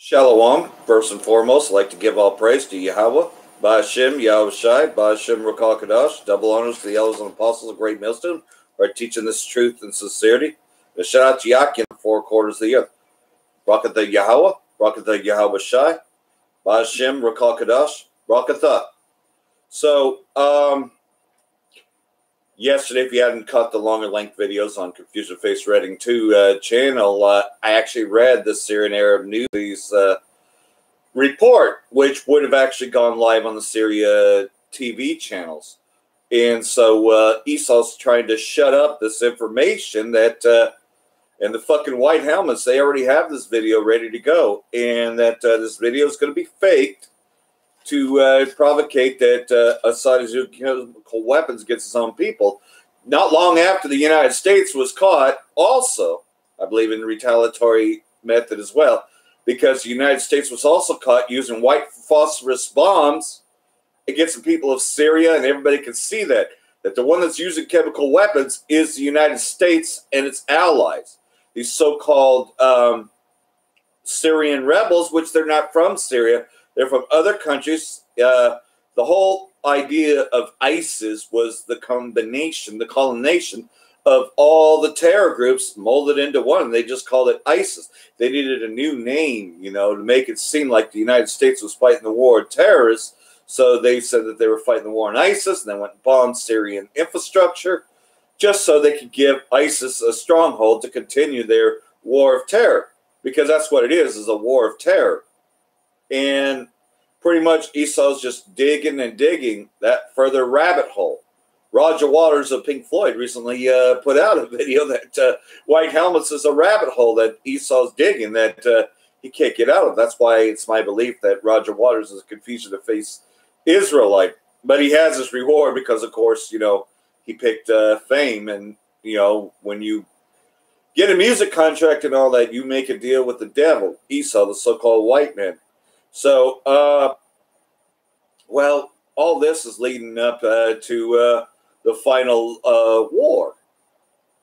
Shalom. First and foremost, I'd like to give all praise to Yahweh, Ba'ashem, Yahweh Shai, Ba'ashem, Rakal Kadash. Double honors to the elders and apostles of Great Millstone who are teaching this truth and sincerity. The shout out to Yakin, 4 quarters of the earth. Brakatha Yahweh, Brakatha Yahweh Shai, Ba'ashem, Rakal Kadash, Brakatha. So, yesterday, if you hadn't caught the longer length videos on Confusion Face Reading 2 channel, I actually read the Syrian Arab News report, which would have actually gone live on the Syria TV channels. And so Esau's trying to shut up this information that, and the fucking white helmets, they already have this video ready to go. And that this video is going to be faked to provocate that Assad is using chemical weapons against his own people. Not long after the United States was caught, also, I believe, in retaliatory method as well, because the United States was also caught using white phosphorus bombs against the people of Syria, and everybody can see that the one that's using chemical weapons is the United States and its allies. These so-called Syrian rebels, which they're not from Syria, they're from other countries. The whole idea of ISIS was the combination, the culmination of all the terror groups molded into one. They just called it ISIS. They needed a new name, you know, to make it seem like the United States was fighting the war of terrorists. So they said that they were fighting the war on ISIS, and then went and bombed Syrian infrastructure just so they could give ISIS a stronghold to continue their war of terror, because that's what it is a war of terror. And pretty much Esau's just digging and digging that further rabbit hole. Roger Waters of Pink Floyd recently put out a video that white helmets is a rabbit hole that Esau's digging that he can't get out of. That's why it's my belief that Roger Waters is a Confusion to Face Israelite. But he has his reward because, of course, you know, he picked fame. And, you know, when you get a music contract and all that, you make a deal with the devil, Esau, the so-called white man. So, well, all this is leading up to the final war.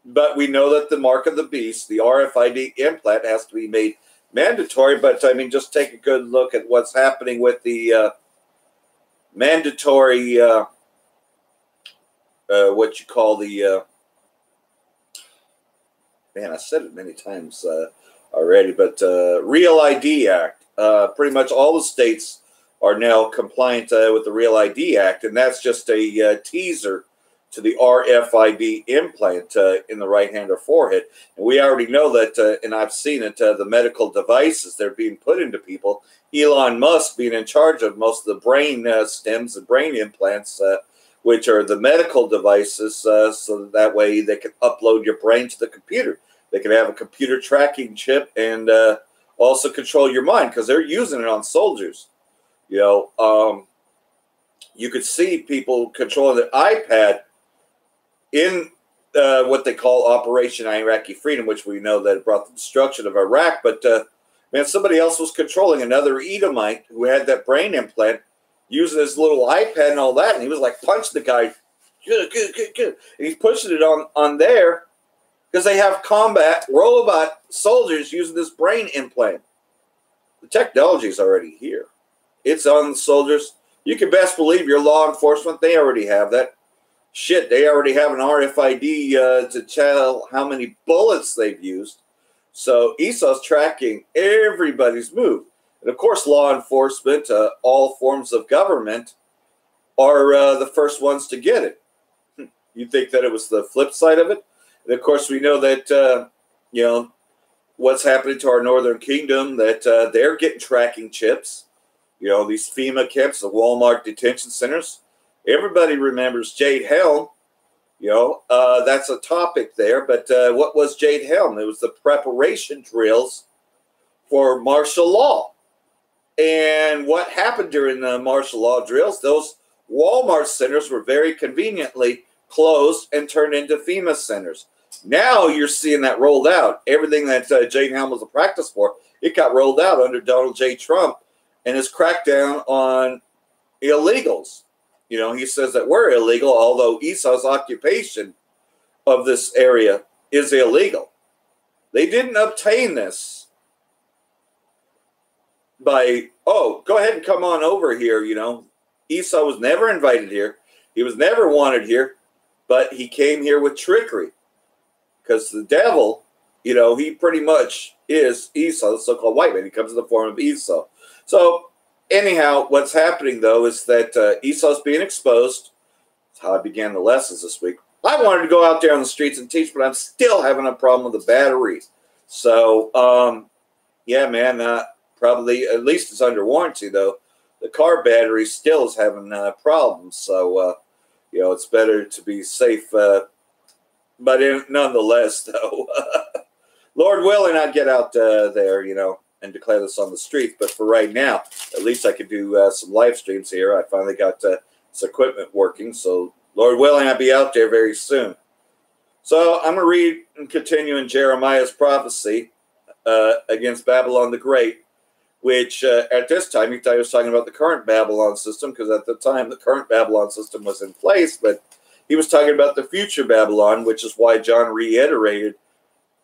But we know that the mark of the beast, the RFID implant, has to be made mandatory. But, I mean, just take a good look at what's happening with the mandatory, what you call the, man, I said it many times already, but Real ID Act. Pretty much all the states are now compliant with the Real ID Act, and that's just a teaser to the RFID implant in the right hand or forehead. And we already know that, and I've seen it, the medical devices that are being put into people, Elon Musk being in charge of most of the brain stems and brain implants, which are the medical devices, so that way they can upload your brain to the computer. They can have a computer tracking chip and also control your mind, because they're using it on soldiers. You know, you could see people controlling their iPad in what they call Operation Iraqi Freedom, which we know that it brought the destruction of Iraq. But, man, somebody else was controlling another Edomite who had that brain implant using his little iPad and all that. And he was like, punch the guy. Good. And he's pushing it on there because they have combat robot soldiers using this brain implant. The technology is already here. It's on the soldiers. You can best believe your law enforcement, they already have that. Shit, they already have an RFID to tell how many bullets they've used. So Esau's tracking everybody's move. And of course, law enforcement, all forms of government, are the first ones to get it. You'd think that it was the flip side of it. And of course, we know that, you know, what's happening to our northern kingdom, that they're getting tracking chips. You know, these FEMA camps, the Walmart detention centers. Everybody remembers Jade Helm. You know, that's a topic there. But what was Jade Helm? It was the preparation drills for martial law. And what happened during the martial law drills? Those Walmart centers were very conveniently closed and turned into FEMA centers. Now you're seeing that rolled out. Everything that Jade Helm was a practice for, it got rolled out under Donald J. Trump and his crackdown on illegals. You know, he says that we're illegal, although Esau's occupation of this area is illegal. They didn't obtain this by, oh, go ahead and come on over here, you know. Esau was never invited here. He was never wanted here, but he came here with trickery. Because the devil, you know, he pretty much is Esau, the so-called white man. He comes in the form of Esau. So anyhow, what's happening, though, is that Esau's being exposed. That's how I began the lessons this week. I wanted to go out there on the streets and teach, but I'm still having a problem with the battery. So, yeah, man, probably, at least it's under warranty, though. The car battery still is having problems. So, you know, it's better to be safe. But nonetheless, though, Lord willing, I'd get out there, you know, and declare this on the street. But for right now, at least I could do some live streams here. I finally got this equipment working. So, Lord willing, I'll be out there very soon. So I'm going to read and continue in Jeremiah's prophecy against Babylon the Great, which at this time, he was talking about the current Babylon system, because at the time, the current Babylon system was in place, but he was talking about the future Babylon, which is why John reiterated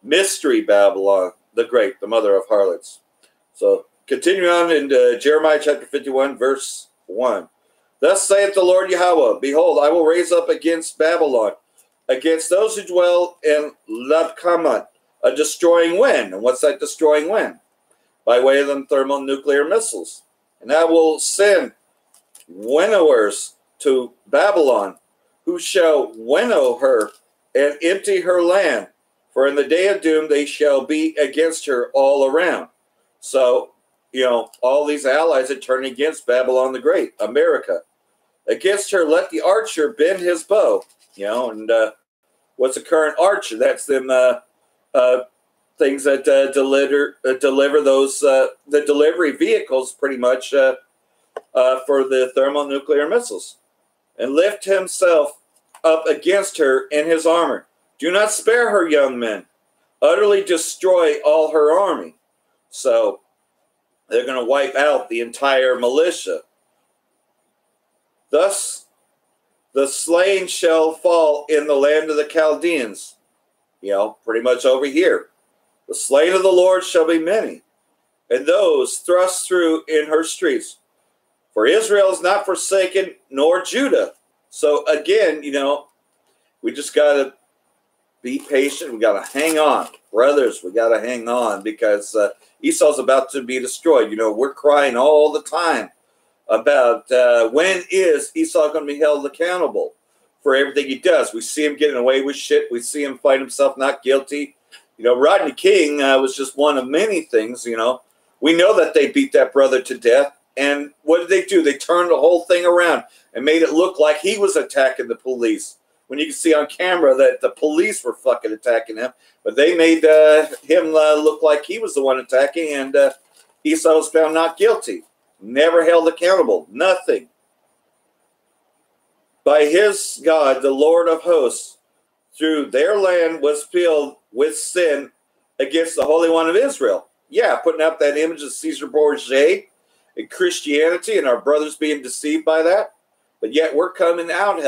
Mystery Babylon the Great, the mother of harlots. So continue on in Jeremiah chapter 51, verse 1. Thus saith the Lord Yahweh, behold, I will raise up against Babylon, against those who dwell in Labkamat, a destroying wind. And what's that destroying wind? By way of them thermonuclear missiles. And I will send winnowers to Babylon, who shall winnow her and empty her land. For in the day of doom they shall be against her all around. So, you know, all these allies that turn against Babylon the Great, America. Against her, let the archer bend his bow. You know, and what's a current archer? That's them things that deliver those, the delivery vehicles pretty much for the thermonuclear missiles. And lift himself up against her in his armor. Do not spare her, young men. Utterly destroy all her army. So they're going to wipe out the entire militia. Thus the slain shall fall in the land of the Chaldeans. You know, pretty much over here. The slain of the Lord shall be many, and those thrust through in her streets. For Israel is not forsaken, nor Judah. So again, you know, we just got to be patient. We got to hang on. Brothers, we got to hang on, because Esau's about to be destroyed. You know, we're crying all the time about when is Esau going to be held accountable for everything he does. We see him getting away with shit. We see him find himself not guilty. You know, Rodney King was just one of many things, you know. We know that they beat that brother to death. And what did they do? They turned the whole thing around and made it look like he was attacking the police. When you can see on camera that the police were fucking attacking him. But they made him look like he was the one attacking. And Esau was found not guilty. Never held accountable. Nothing. By his God, the Lord of hosts, through their land was filled with sin against the Holy One of Israel. Yeah, putting up that image of Caesar Borgia and Christianity, and our brothers being deceived by that. But yet we're coming out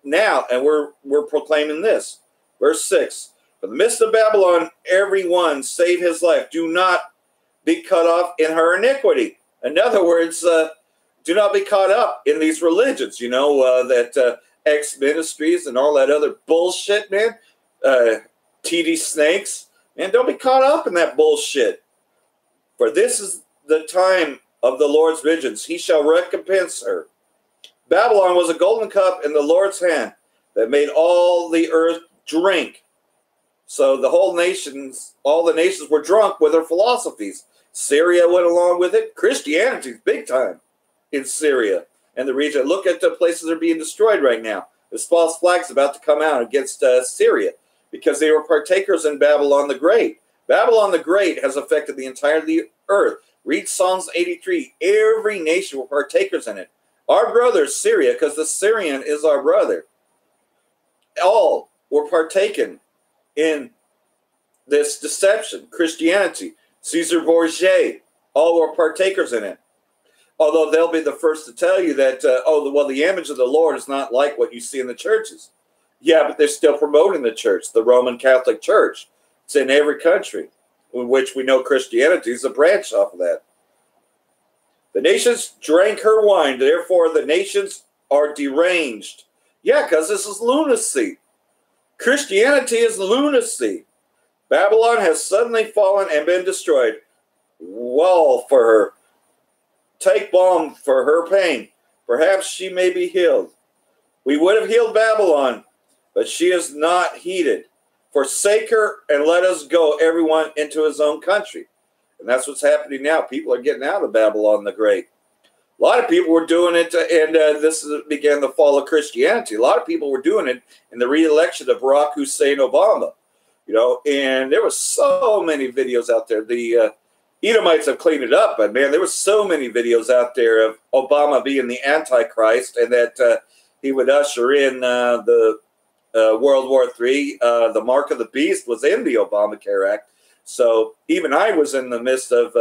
now, and we're proclaiming this. Verse 6. For the midst of Babylon, everyone save his life. Do not be cut off in her iniquity. In other words, do not be caught up in these religions, you know, that ex-ministries and all that other bullshit, man. TD snakes. Man, don't be caught up in that bullshit. For this is the time of the Lord's vengeance. He shall recompense her. Babylon was a golden cup in the Lord's hand that made all the earth drink. So the whole nations, all the nations were drunk with her philosophies. Syria went along with it. Christianity's big time in Syria and the region. Look at the places that are being destroyed right now. This false flag's about to come out against Syria because they were partakers in Babylon the Great. Babylon the Great has affected the entire earth. Read Psalms 83. Every nation were partakers in it. Our brother Syria, because the Syrian is our brother, all were partaken in this deception. Christianity, Caesar Borgia, all were partakers in it. Although they'll be the first to tell you that, the image of the Lord is not like what you see in the churches. Yeah, but they're still promoting the church, the Roman Catholic Church. It's in every country, in which we know Christianity is a branch off of that. The nations drank her wine, therefore the nations are deranged. Yeah, because this is lunacy. Christianity is lunacy. Babylon has suddenly fallen and been destroyed. Well for her. Take balm for her pain. Perhaps she may be healed. We would have healed Babylon, but she is not heeded. Forsake her and let us go, everyone into his own country. And that's what's happening now. People are getting out of Babylon the Great. A lot of people were doing it, and this began the fall of Christianity. A lot of people were doing it in the re-election of Barack Hussein Obama. You know, and there were so many videos out there. The Edomites have cleaned it up, but man, there were so many videos out there of Obama being the Antichrist, and that he would usher in the World War III. The mark of the beast was in the Obamacare Act. So even I was in the midst of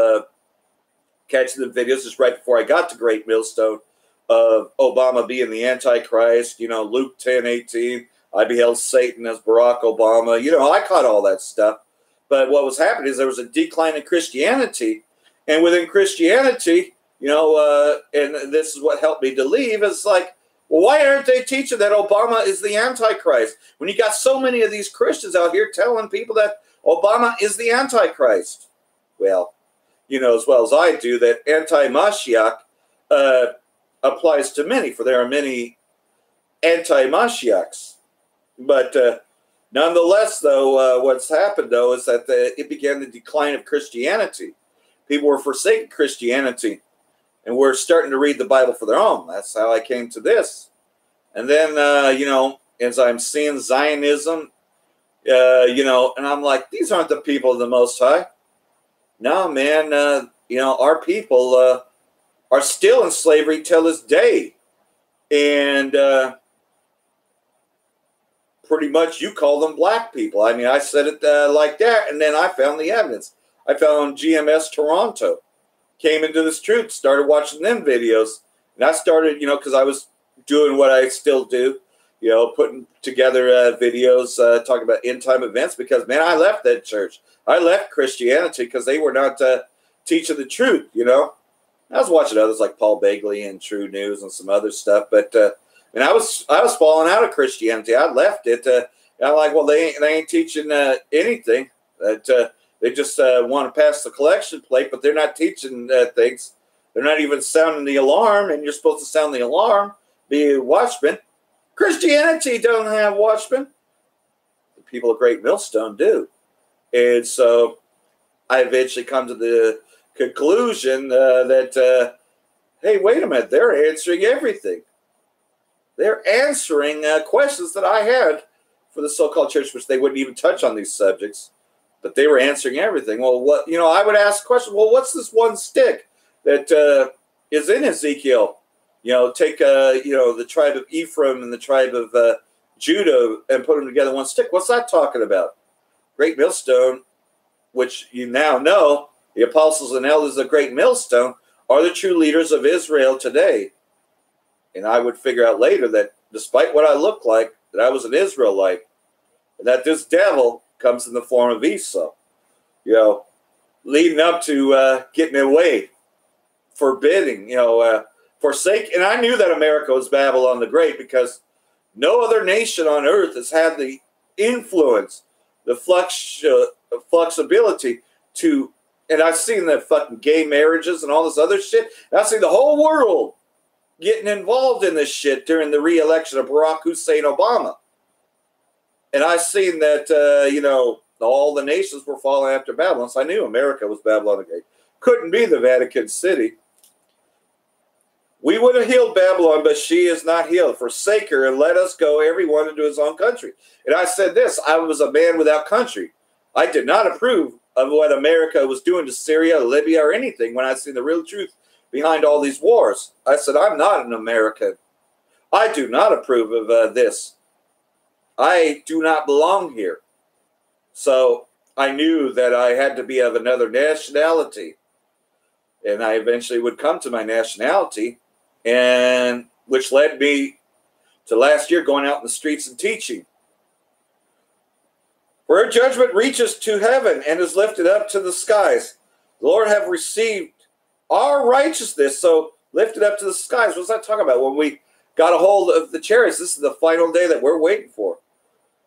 catching the videos just right before I got to Great Millstone of Obama being the Antichrist, you know, Luke 10:18, I beheld Satan as Barack Obama. You know, I caught all that stuff. But what was happening is there was a decline in Christianity. And within Christianity, you know, and this is what helped me to leave, is like, well, why aren't they teaching that Obama is the Antichrist? When you got so many of these Christians out here telling people that Obama is the Antichrist. Well, you know as well as I do that anti-Mashiach applies to many, for there are many anti-Mashiachs. But nonetheless, though, what's happened, though, is that it began the decline of Christianity. People were forsaking Christianity and were starting to read the Bible for their own. That's how I came to this. And then, you know, as I'm seeing Zionism, you know, and I'm like, these aren't the people of the Most High. No, man, you know, our people are still in slavery till this day. And pretty much you call them black people. I mean, I said it like that, and then I found the evidence. I found GMS Toronto, came into this truth, started watching them videos. And I started, you know, because I was doing what I still do, you know, putting together videos talking about end-time events because, man, I left that church. I left Christianity because they were not teaching the truth, you know. I was watching others like Paul Bagley and True News and some other stuff, but and I was falling out of Christianity. I left it. And I'm like, well, they ain't teaching anything. That they just want to pass the collection plate, but they're not teaching things. They're not even sounding the alarm, and you're supposed to sound the alarm, be a watchman. Christianity don't have watchmen. The people of Great Millstone do. And so I eventually come to the conclusion that, hey, wait a minute, they're answering everything. They're answering questions that I had for the so-called church, which they wouldn't even touch on these subjects, but they were answering everything. Well, what, you know, I would ask questions. Well, what's this one stick that is in Ezekiel? You know, take, you know, the tribe of Ephraim and the tribe of Judah and put them together in one stick. What's that talking about? Great Millstone, which you now know, the apostles and elders of Great Millstone are the true leaders of Israel today. And I would figure out later that despite what I look like, that I was an Israelite, and that this devil comes in the form of Esau, you know, leading up to getting away, forbidding, you know, forsake. And I knew that America was Babylon the Great because no other nation on earth has had the influence, the flexibility to, and I've seen the fucking gay marriages and all this other shit. And I've seen the whole world getting involved in this shit during the re-election of Barack Hussein Obama. And I've seen that, you know, all the nations were falling after Babylon. So I knew America was Babylon the Great. Couldn't be the Vatican City. We would have healed Babylon, but she is not healed. Forsake her and let us go, everyone into his own country. And I said this, I was a man without country. I did not approve of what America was doing to Syria, Libya, or anything when I seen the real truth behind all these wars. I said, I'm not an American. I do not approve of this. I do not belong here. So I knew that I had to be of another nationality. And I eventually would come to my nationality, and which led me to last year going out in the streets and teaching. For her judgment reaches to heaven and is lifted up to the skies. The Lord have received our righteousness, so lifted up to the skies. What's that talking about? When we got a hold of the chariots, this is the final day that we're waiting for.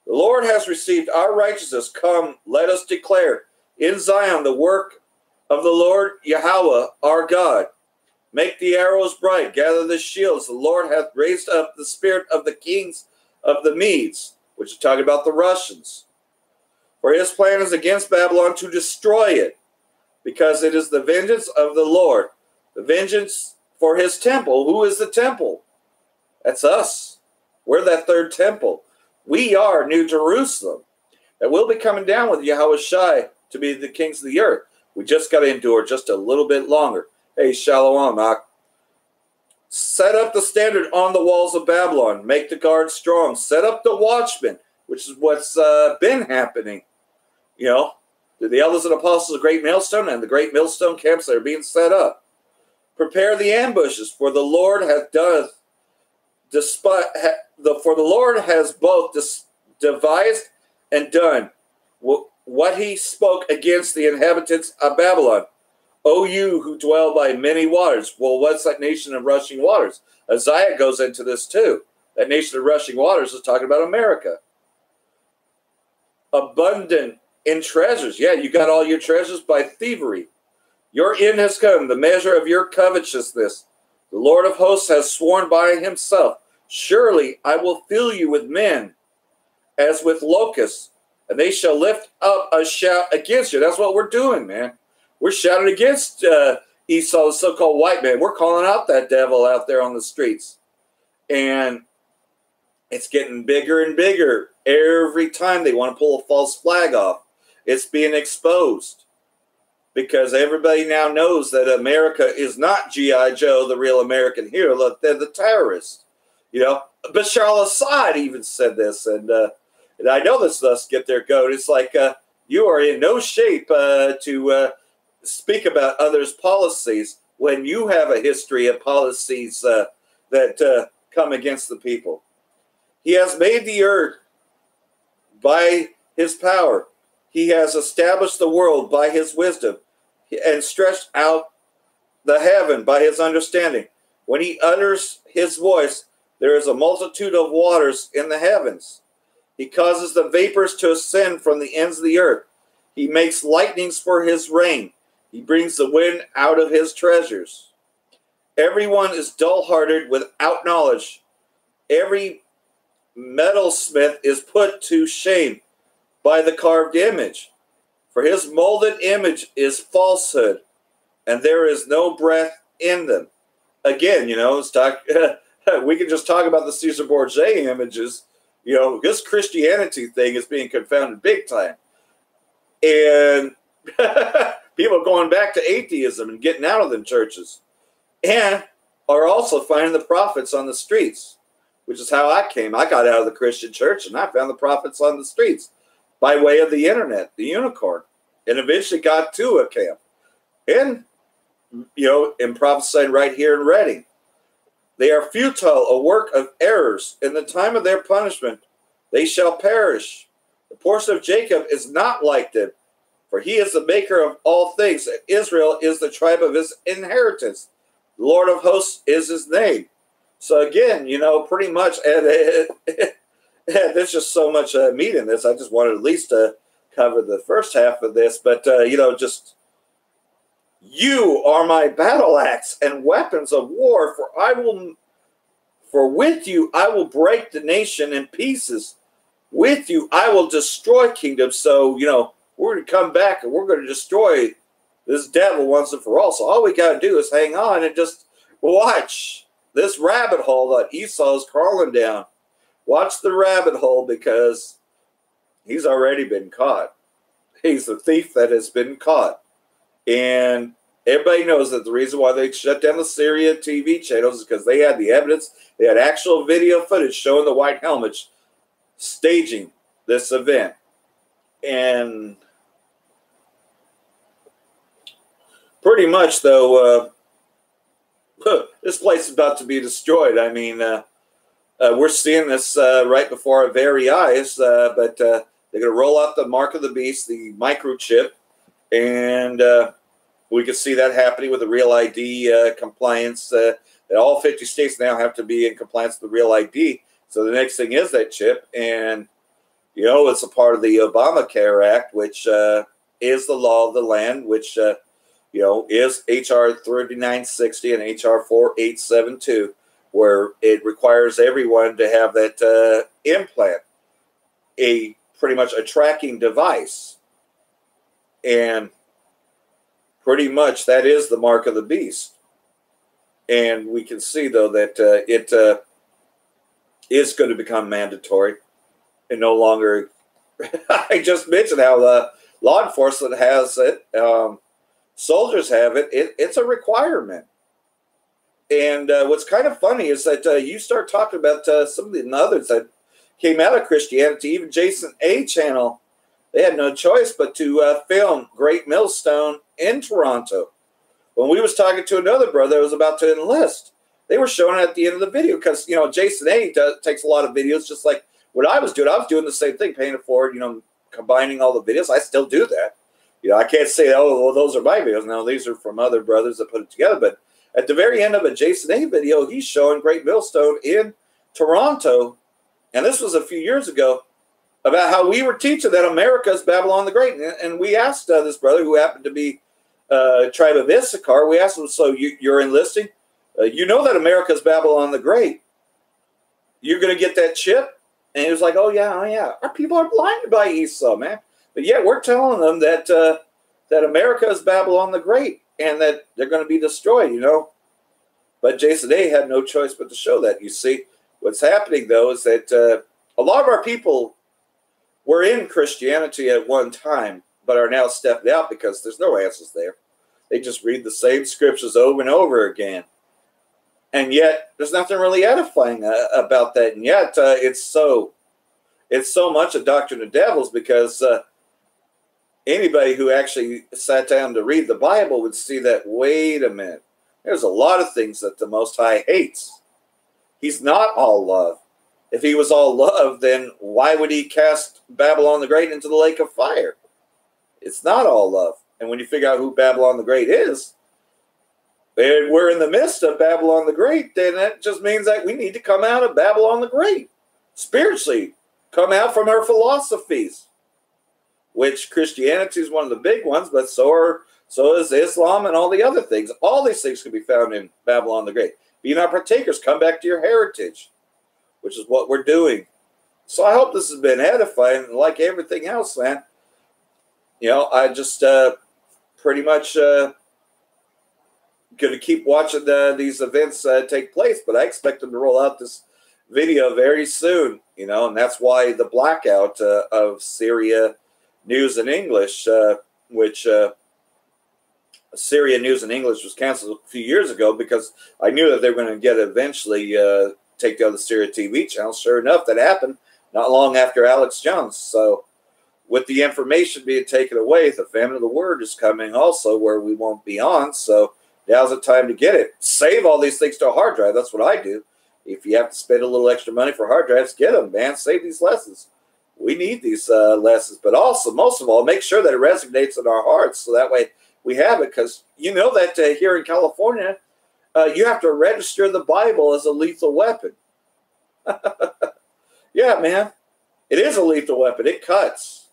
The Lord has received our righteousness. Come, let us declare in Zion the work of the Lord Yahweh, our God. Make the arrows bright, gather the shields. The Lord hath raised up the spirit of the kings of the Medes, which is talking about the Russians. For his plan is against Babylon to destroy it, because it is the vengeance of the Lord. The vengeance for his temple. Who is the temple? That's us. We're that third temple. We are New Jerusalem. That will be coming down with Yahweh Shai to be the kings of the earth. We just got to endure just a little bit longer. Hey, Shalom, Ak. Set up the standard on the walls of Babylon. Make the guard strong. Set up the watchmen, which is what's been happening. You know, the elders and apostles of the great millstone and the great millstone camps that are being set up. Prepare the ambushes, for the Lord hath done, for the Lord has both devised and done what he spoke against the inhabitants of Babylon. O you who dwell by many waters. Well, what's that nation of rushing waters? Isaiah goes into this too. That nation of rushing waters is talking about America. Abundant in treasures. Yeah, you got all your treasures by thievery. Your end has come, the measure of your covetousness. The Lord of hosts has sworn by himself, surely I will fill you with men, as with locusts, and they shall lift up a shout against you. That's what we're doing, man. We're shouting against Esau, the so-called white man. We're calling out that devil out there on the streets. And it's getting bigger and bigger. Every time they want to pull a false flag off, it's being exposed. Because everybody now knows that America is not G.I. Joe, the real American hero. Look, they're the terrorists. You know, Bashar al-Assad even said this. And I know this does get their goat. It's like you are in no shape to speak about others' policies when you have a history of policies that come against the people. He has made the earth by his power. He has established the world by his wisdom and stretched out the heaven by his understanding. When he utters his voice, there is a multitude of waters in the heavens. He causes the vapors to ascend from the ends of the earth. He makes lightnings for his rain. He brings the wind out of his treasures. Everyone is dull-hearted without knowledge. Every metalsmith is put to shame by the carved image. For his molded image is falsehood, and there is no breath in them. Again, you know, we can just talk about the Caesar Borgia images. You know, this Christianity thing is being confounded big time. And people are going back to atheism and getting out of them churches. And are also finding the prophets on the streets, which is how I came. I got out of the Christian church and I found the prophets on the streets by way of the internet, the unicorn, and eventually got to a camp. And, you know, in prophesying right here in Reading. They are futile, a work of errors. In the time of their punishment, they shall perish. The portion of Jacob is not like them, for he is the maker of all things. Israel is the tribe of his inheritance. The Lord of hosts is his name. So again, you know, pretty much, and there's just so much meat in this. I just wanted at least to cover the first half of this, but, you know, just, you are my battle axe and weapons of war, for with you I will break the nation in pieces. With you I will destroy kingdoms. So, you know, we're going to come back and we're going to destroy this devil once and for all. So all we got to do is hang on and just watch this rabbit hole that Esau is crawling down. Watch the rabbit hole, because he's already been caught. He's the thief that has been caught. And everybody knows that the reason why they shut down the Syria TV channels is because they had the evidence. They had actual video footage showing the white helmets staging this event. And pretty much, though, this place is about to be destroyed. I mean, we're seeing this right before our very eyes, but they're going to roll out the mark of the beast, the microchip, and We can see that happening with the Real ID compliance. That all 50 states now have to be in compliance with the Real ID. So the next thing is that chip. And, you know, it's a part of the Obamacare Act, which is the law of the land, which, you know, is H.R. 3960 and H.R. 4872, where it requires everyone to have that implant, pretty much a tracking device. And pretty much that is the mark of the beast. And we can see, though, that it is going to become mandatory and no longer. I just mentioned how law enforcement has it. Soldiers have it. It's a requirement. And what's kind of funny is that you start talking about some of the others that came out of Christianity, even Jason A. channel. They had no choice but to film Great Millstone in Toronto. When we was talking to another brother that was about to enlist, they were showing it at the end of the video because, you know, Jason A. takes a lot of videos just like what I was doing. I was doing the same thing, paying it forward, you know, combining all the videos. I still do that. You know, I can't say, oh, well, those are my videos. No, these are from other brothers that put it together. But at the very end of a Jason A. video, he's showing Great Millstone in Toronto. And this was a few years ago, about how we were teaching that America is Babylon the Great. And we asked this brother, who happened to be tribe of Issachar, we asked him, so you're enlisting? You know that America is Babylon the Great. You're going to get that chip? And he was like, oh, yeah. Our people are blinded by Esau, man. But yet we're telling them that that America is Babylon the Great and that they're going to be destroyed, you know. But Jason A. had no choice but to show that. You see, what's happening, though, is that a lot of our people were in Christianity at one time, but are now stepped out because there's no answers there. They just read the same scriptures over and over again. And yet, there's nothing really edifying about that. And yet, it's so much a doctrine of devils because anybody who actually sat down to read the Bible would see that, wait a minute, there's a lot of things that the Most High hates. He's not all love. If he was all love, then why would he cast Babylon the Great into the lake of fire? It's not all love. And when you figure out who Babylon the Great is, and we're in the midst of Babylon the Great, then that just means that we need to come out of Babylon the Great. Spiritually, come out from our philosophies, which Christianity is one of the big ones, but so is Islam and all the other things. All these things can be found in Babylon the Great. Be not partakers, come back to your heritage, which is what we're doing. So I hope this has been edifying. Like everything else, man, you know, I just pretty much going to keep watching these events take place. But I expect them to roll out this video very soon, you know, and that's why the blackout of Syria News in English, which Syria News in English was canceled a few years ago because I knew that they were going to get eventually take down the Syria TV channel. Sure enough, that happened not long after Alex Jones. So with the information being taken away, the famine of the word is coming also where we won't be on. So now's the time to get it. Save all these things to a hard drive. That's what I do. If you have to spend a little extra money for hard drives, get them, man. Save these lessons. We need these lessons. But also, most of all, make sure that it resonates in our hearts so that way we have it. Because you know that here in California, you have to register the Bible as a lethal weapon. Yeah, man. It is a lethal weapon. It cuts.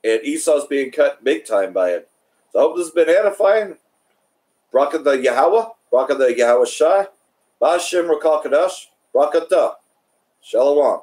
And Esau's being cut big time by it. So I hope this has been edifying. Bracha the Yahweh. Bracha the Yahweh Shai. Ba'ashem Rakal Kadash. Bracha da. Shalom.